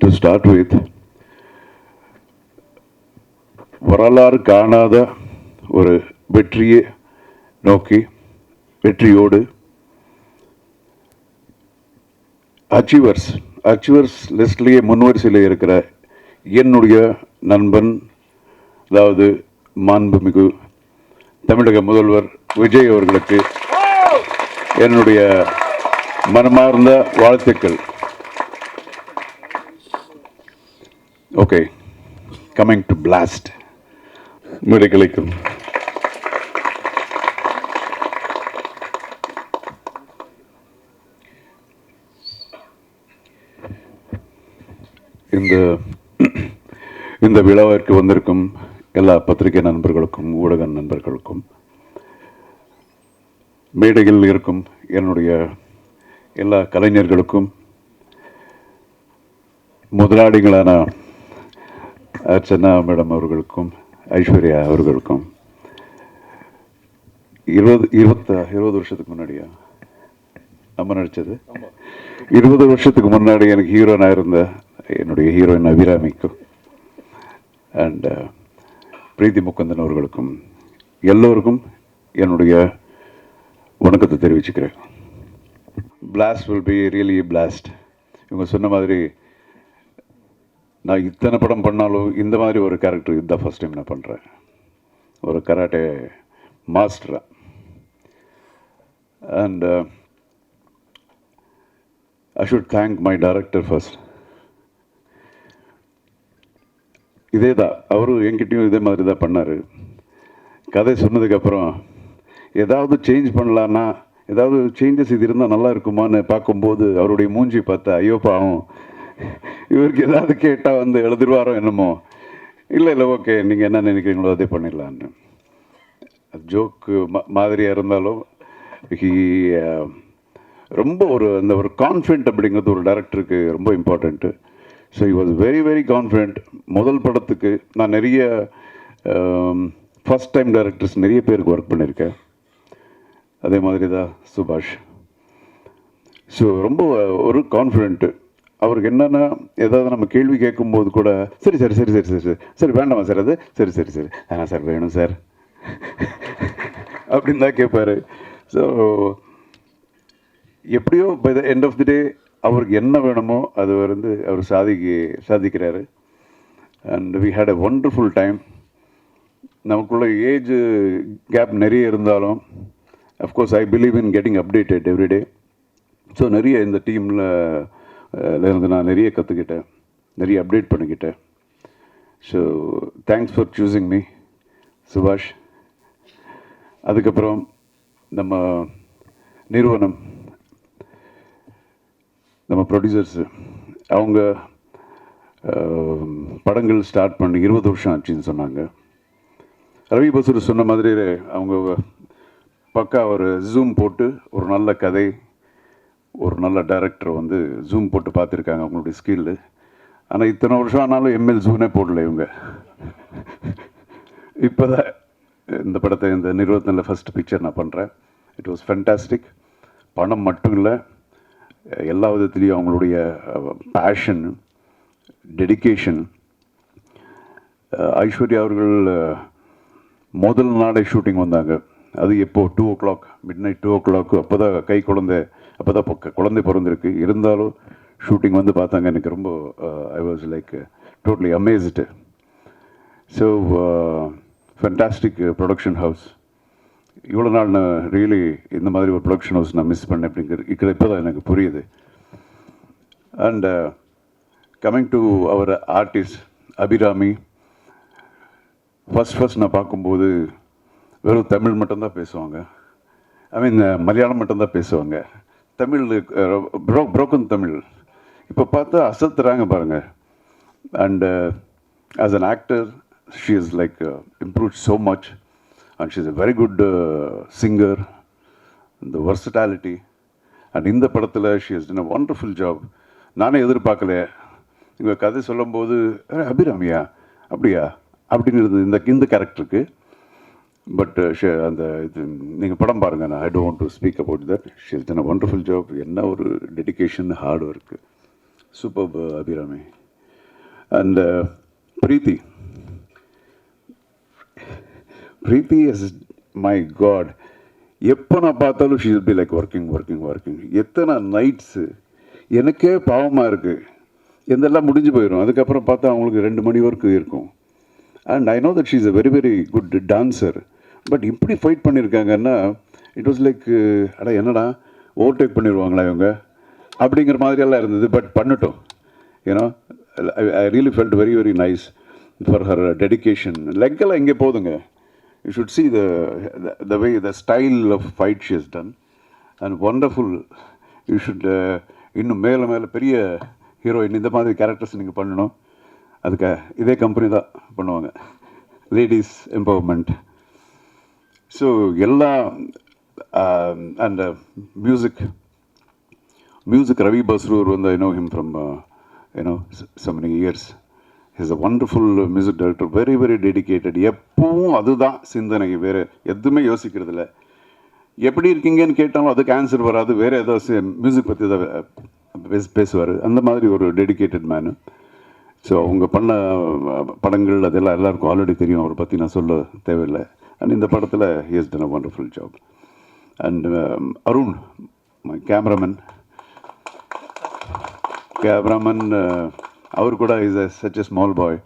To start with, வரலாறு காணாத ஒரு வெற்றியை நோக்கி வெற்றியோடு அச்சீவர்ஸ் லிஸ்ட்லேயே முன்வரிசையில் இருக்கிற என்னுடைய நண்பன், அதாவது மாண்புமிகு தமிழக முதல்வர் விஜய் அவர்களுக்கு என்னுடைய மனமார்ந்த வாழ்த்துக்கள். Okay, coming to blast. மேடைகளுக்கும் இந்த விழாவிற்கு வந்திருக்கும் எல்லா பத்திரிகை நண்பர்களுக்கும் ஊடக நண்பர்களுக்கும், மேடையில் இருக்கும் என்னுடைய எல்லா கலைஞர்களுக்கும், முதலாளிகளான அர்ச்சனா மேடம் அவர்களுக்கும், ஐஸ்வர்யா அவர்களுக்கும், 20 வருஷத்துக்கு முன்னாடியா நம்ம நடித்தது, 20 வருஷத்துக்கு முன்னாடி எனக்கு ஹீரோனாக இருந்த என்னுடைய ஹீரோயின் அபிராமிக்கும் அண்ட் பிரீத்தி முகுந்தன் அவர்களுக்கும் எல்லோருக்கும் என்னுடைய வணக்கத்தை தெரிவிச்சுக்கிறேன். Blast will be really blast. இவங்க சொன்ன மாதிரி நான் இத்தனை படம் பண்ணாலும் இந்த மாதிரி ஒரு கேரக்டர் இதுதான் ஃபஸ்ட் டைம் நான் பண்ணுறேன். ஒரு கராட்டே மாஸ்டராக. And I should thank my director first. இதே தான் அவரும் என்கிட்டையும் இதே மாதிரி தான் பண்ணார். கதை சொன்னதுக்கப்புறம் ஏதாவது சேஞ்ச் பண்ணலான்னா, ஏதாவது சேஞ்சஸ் இது இருந்தால் நல்லா இருக்குமான்னு பார்க்கும்போது அவருடைய மூஞ்சி பார்த்தா ஐயோ பாவம், இவருக்கு ஏதாவது கேட்டால் வந்து எழுதிடுவாரோ என்னமோ. இல்லை ஓகே, நீங்கள் என்ன நினைக்கிறீங்களோ அதே பண்ணிடலான்னு. ஜோக்கு மாதிரியாக இருந்தாலும் ரொம்ப அந்த ஒரு கான்ஃபிடென்ட் அப்படிங்கிறது ஒரு டைரக்டருக்கு ரொம்ப important. So he was very very confident. முதல் படத்துக்கு நான் நிறைய ஃபஸ்ட் டைம் டைரக்டர்ஸ் நிறைய பேருக்கு ஒர்க் பண்ணியிருக்கேன். அதே மாதிரி தான் சுபாஷ். ஸோ ரொம்ப ஒரு கான்ஃபிடென்ட்டு. அவருக்கு என்னென்னா, ஏதாவது நம்ம கேள்வி கேட்கும்போது கூட சரி சரி சரி சரி சரி சரி சரி வேண்டாமா சார், அது சரி சரி சரி சார் வேணும் சார் அப்படின்னு தான் கேட்பார். ஸோ எப்படியோ by the end of the day அவருக்கு என்ன வேணுமோ அது வந்து அவர் சாதிக்கிறாரு. And we had a wonderful time. நமக்குள்ள ஏஜ் கேப் நிறைய இருந்தாலும் of course I believe in getting updated everyday. So நிறைய இந்த டீமில் இருந்து நான் நிறைய கற்றுக்கிட்டேன், நிறைய அப்டேட் பண்ணிக்கிட்டேன். So thanks for choosing me சுபாஷ். அதுக்கப்புறம் நம்ம நிறுவனம், நம்ம ப்ரொடியூசர்ஸு, அவங்க படங்கள் ஸ்டார்ட் பண்ணி 20 வருஷம் ஆச்சுன்னு சொன்னாங்க. ரவி பசூர் சொன்ன மாதிரி அவங்க பக்கா ஒரு ஜூம் போட்டு ஒரு நல்ல கதை, ஒரு நல்ல டைரக்டர் வந்து ஜூம் போட்டு பார்த்துருக்காங்க அவங்களுடைய ஸ்கில்லு. ஆனால் இத்தனை வருஷம் ஆனாலும் எம்எல் ஜூனே போடல இவங்க. இப்போ தான் இந்த படத்தை, இந்த நிறுவனத்தில் ஃபஸ்ட் பிக்சர் நான் பண்ணுறேன். It was fantastic. பணம் மட்டும் இல்லை, எல்லா விதத்துலேயும் அவங்களுடைய பேஷன், டெடிக்கேஷன். ஐஸ்வர்யா அவர்கள் முதல் நாளே ஷூட்டிங் வந்தாங்க. அது எப்போது 2 o'clock, midnight 2 o'clock. அப்போ தான் குழந்தை பிறந்திருக்கு. இருந்தாலும் ஷூட்டிங் வந்து பார்த்தாங்க. எனக்கு ரொம்ப I was like totally amazed. So fantastic production house. இவ்வளோ நாள் நான் ரியலி இந்த மாதிரி ஒரு ப்ரொடக்ஷன் ஹவுஸ் நான் மிஸ் பண்ணேன் அப்படிங்கிறது இப்போ தான் எனக்கு புரியுது. And coming to our artist Abirami, first நான் பார்க்கும்போது வெறும் தமிழ் மட்டும்தான் பேசுவாங்க. ஐ மீன் மலையாளம் மட்டும்தான் பேசுவாங்க. தமிழ் புரோக்கன் தமிழ். இப்போ பார்த்தா அசத்துறாங்க பாருங்கள். And as an actor she is like improved so much. And she's a very good singer, and the versatility. And இந்த படத்தில் she has done a wonderful job. நானே எதிர்பார்க்கல. இவங்க கதை சொல்லும்போது அபிராமியா அப்படியா அப்படின்னு இருந்தது இந்த கேரக்டருக்கு. பட் அந்த இது நீங்கள் படம் பாருங்கள். நான் I don't want to speak about that. She has done a wonderful job. என்ன ஒரு dedication, hard work. Super Abirami. And Preethi is my god. எப்போ நான் பார்த்தாலும் she will be like working. எத்தனை நைட்ஸு எனக்கே பாவமாக இருக்குது. எந்தெல்லாம் முடிஞ்சு போயிடும். அதுக்கப்புறம் பார்த்தா அவங்களுக்கு 2 மணி வரைக்கும் இருக்கும். And I know that she is a very very good dancer. But இப்படி ஃபைட் பண்ணியிருக்காங்கன்னா இட் வாஸ் லைக் அடா என்னடா ஓவர்டேக் பண்ணிடுவாங்களா இவங்க அப்படிங்கிற மாதிரியெல்லாம் இருந்தது. பட் பண்ணட்டும். ஏன்னா I really felt very very nice for her dedication. லெக்கெல்லாம் இங்கே போதுங்க. You should see the way, the style of fight she has done, and wonderful. You should இன்னும் மேலே பெரிய ஹீரோயின் இந்த மாதிரி கேரக்டர்ஸ் நீங்கள் பண்ணணும். அதுக்கு இதே கம்பெனி தான் பண்ணுவாங்க. Ladies empowerment. ஸோ எல்லா அண்ட் மியூசிக் ரவி பஸ்ரூர் வந்து I know him from so many years. He's a wonderful music director, very very dedicated. எப்பவும் அதுதான் சிந்தனை, வேறு எதுவுமே யோசிக்கிறதில்ல. எப்படி இருக்கீங்கன்னு கேட்டாலும் அதுக்கு ஆன்சர் வராது, வேறு ஏதாவது மியூசிக் பற்றி ஏதாவது பேசுவார். அந்த மாதிரி ஒரு டெடிக்கேட்டட் மேனு. ஸோ அவங்க பண்ண படங்கள் அதெல்லாம் எல்லாருக்கும் ஆல்ரெடி தெரியும், அவரை பற்றி நான் சொல்ல தேவையில்லை. அண்ட் இந்த படத்தில் he has done a wonderful job. And Arun, my cameraman, அவர் கூட is such a small boy.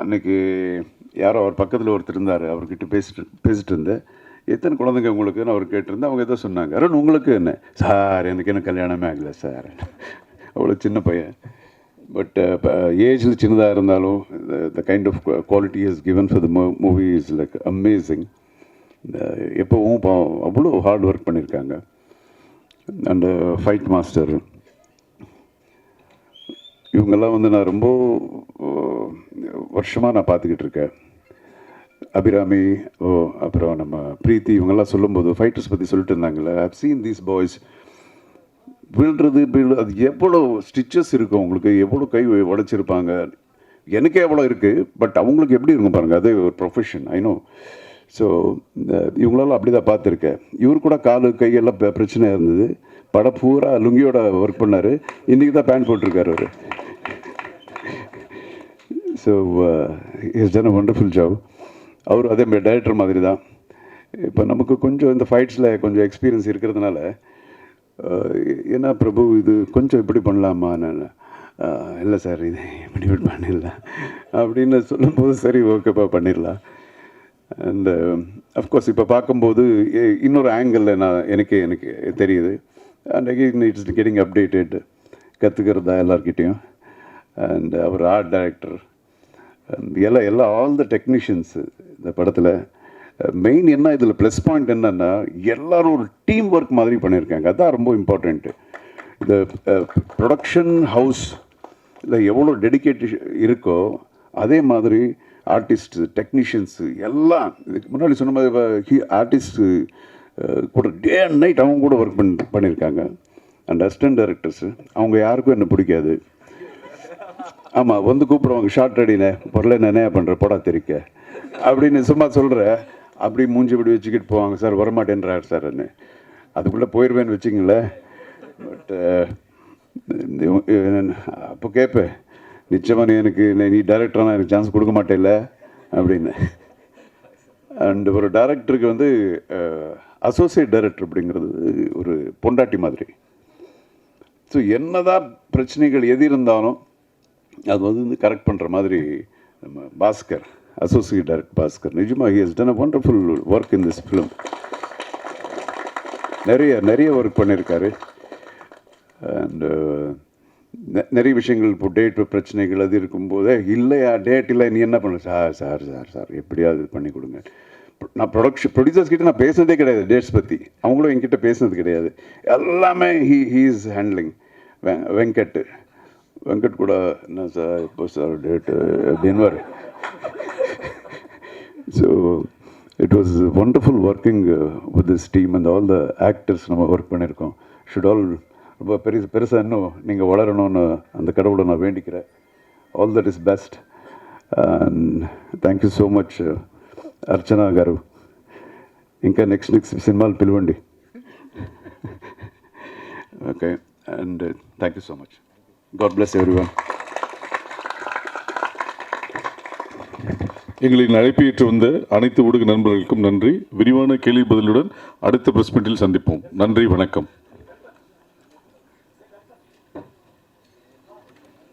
அன்றைக்கி யாரோ அவர் பக்கத்தில் ஒருத்தர் இருந்தார், அவர்கிட்ட பேசிட்டு இருந்தேன். எத்தனை குழந்தைங்க உங்களுக்குன்னு அவர் கேட்டிருந்தேன். அவங்க எதோ சொன்னாங்க, அருண் உங்களுக்கு என்ன சார், எனக்கு என்ன கல்யாணமே ஆகலை சார். அவ்வளோ சின்ன பையன். பட் ஏஜில் சின்னதாக இருந்தாலும் the kind of quality is given for the movie is like amazing. எப்போவும் அவ்வளோ ஹார்ட் ஒர்க் பண்ணியிருக்காங்க. அண்டு ஃபைட் மாஸ்டர் இவங்கெல்லாம் வந்து நான் ரொம்ப வருஷமாக நான் பார்த்துக்கிட்டு இருக்கேன். அபிராமி, அப்புறம் நம்ம பிரீத்தி, இவங்கெல்லாம் சொல்லும்போது ஃபைட்டர்ஸ் பற்றி சொல்லிட்டு இருந்தாங்கல்ல. I have seen these boys விழுறது அது எவ்வளோ ஸ்டிச்சஸ் இருக்கும் அவங்களுக்கு, எவ்வளோ கை உடைச்சிருப்பாங்க. எனக்கே எவ்வளோ இருக்குது, பட் அவங்களுக்கு எப்படி இருக்கும் பாருங்கள். அதே ஒரு ப்ரொஃபஷன், ஐ நோ. ஸோ இவங்களால அப்படி தான் பார்த்துருக்கேன். இவர் கூட காலு கையெல்லாம் பிரச்சனையாக இருந்தது. படம் பூரா லுங்கியோட ஒர்க் பண்ணார். இன்றைக்கி தான் பேண்ட் போட்டிருக்காரு அவர். So is done a wonderful job. அவர் அதே மாதிரி டைரக்டர் மாதிரி தான். இப்போ நமக்கு கொஞ்சம் இந்த ஃபைட்ஸில் கொஞ்சம் எக்ஸ்பீரியன்ஸ் இருக்கிறதுனால, ஏன்னா பிரபு இது கொஞ்சம் இப்படி பண்ணலாமா, நான் இல்லை சார் இது இப்படி பண்ணிடலாம் அப்படின்னு சொல்லும்போது சரி ஓகேப்பா பண்ணிடலாம். அண்டு அஃப்கோர்ஸ் இப்போ பார்க்கும்போது இன்னொரு ஆங்கிளில் எனக்கு தெரியுது. And again it's getting updated, கற்றுக்கிறதா எல்லார்கிட்டையும். அண்ட் அவர் ஆர்ட் டைரக்டர் எல்லாம் ஆல் த டெக்னீஷியன்ஸ் இந்த படத்தில். மெயின் என்ன இதில் ப்ளஸ் பாயிண்ட் என்னென்னா, எல்லோரும் ஒரு டீம் ஒர்க் மாதிரி பண்ணியிருக்காங்க. அதுதான் ரொம்ப இம்பார்ட்டண்ட்டு. இந்த ப்ரொடக்ஷன் ஹவுஸ் இல்லை எவ்வளோ டெடிக்கேட் இருக்கோ அதே மாதிரி ஆர்டிஸ்ட்டு, டெக்னீஷியன்ஸு எல்லாம் இதுக்கு முன்னாடி சொன்ன மாதிரி ஆர்டிஸ்ட்டு கூட டே அண்ட் நைட் அவங்க கூட ஒர்க் பண்ணியிருக்காங்க. அண்ட் அசிஸ்டன்ட் டைரக்டர்ஸு அவங்க யாருக்கும் என்ன பிடிக்காது. ஆமாம், வந்து கூப்பிடுவாங்க, ஷார்ட் அடினே பொருளை நினையா பண்ணுற போடா தெரிக்க அப்படின்னு சும்மா சொல்கிற, அப்படி மூஞ்சி இப்படி வச்சுக்கிட்டு போவாங்க. சார் வரமாட்டேன்றார் சார்ன்னு. அதுக்குள்ளே போயிடுவேன்னு வச்சுங்களேன். பட் அப்போ கேட்பேன், நிச்சயமாக எனக்கு நீ டைரக்டரான எனக்கு சான்ஸ் கொடுக்க மாட்டேல்ல அப்படின்னு. அண்ட் ஒரு டைரக்டருக்கு வந்து அசோசியேட் டைரக்டர் அப்படிங்கிறது ஒரு பொண்டாட்டி மாதிரி. ஸோ என்னதான் பிரச்சனைகள் எது இருந்தாலும் அது வந்து கரெக்ட் பண்ணுற மாதிரி நம்ம பாஸ்கர், அசோசியேட் டைரக்டர் பாஸ்கர், நிஜமாக he has done a wonderful work in this film. நிறைய ஒர்க் பண்ணியிருக்காரு. அண்டு நிறைய விஷயங்கள் இப்போ டேட் பிரச்சனைகள் அது இருக்கும்போதே, இல்லையா டேட் இல்லை நீ என்ன பண்ண சார் எப்படியாவது பண்ணி கொடுங்க. நான் ப்ரொடியூசர்ஸ் கிட்ட நான் பேசுனதே கிடையாது டேட்ஸ் பற்றி. அவங்களும் என்கிட்ட பேசுனது கிடையாது. எல்லாமே ஹீ இஸ் ஹேண்ட்லிங். வெங்கட் கூட என்ன சார் இப்போ சார் டேட்டு அப்படின்வார். So it was wonderful working with this team and all the actors நம்ம ஒர்க் பண்ணியிருக்கோம். ஷுட் ஆல் ரொம்ப பெருசாக இன்னும் நீங்கள் வளரணும்னு அந்த கடவுளை நான் வேண்டிக்கிறேன். All that is best and thank you so much Archana garu. ఇంకా నెక్స్ట్ సినిమాలు పిలవండి. Okay and thank you so much. God bless everyone. எங்களின் அழைப்பை ஏற்று வந்த அனைத்து ஊடக நண்பர்களுக்கும் நன்றி. விரிவான கேள்வி பதிலுடன் அடுத்த பிரஸ் மீட்டில் சந்திப்போம். நன்றி, வணக்கம்.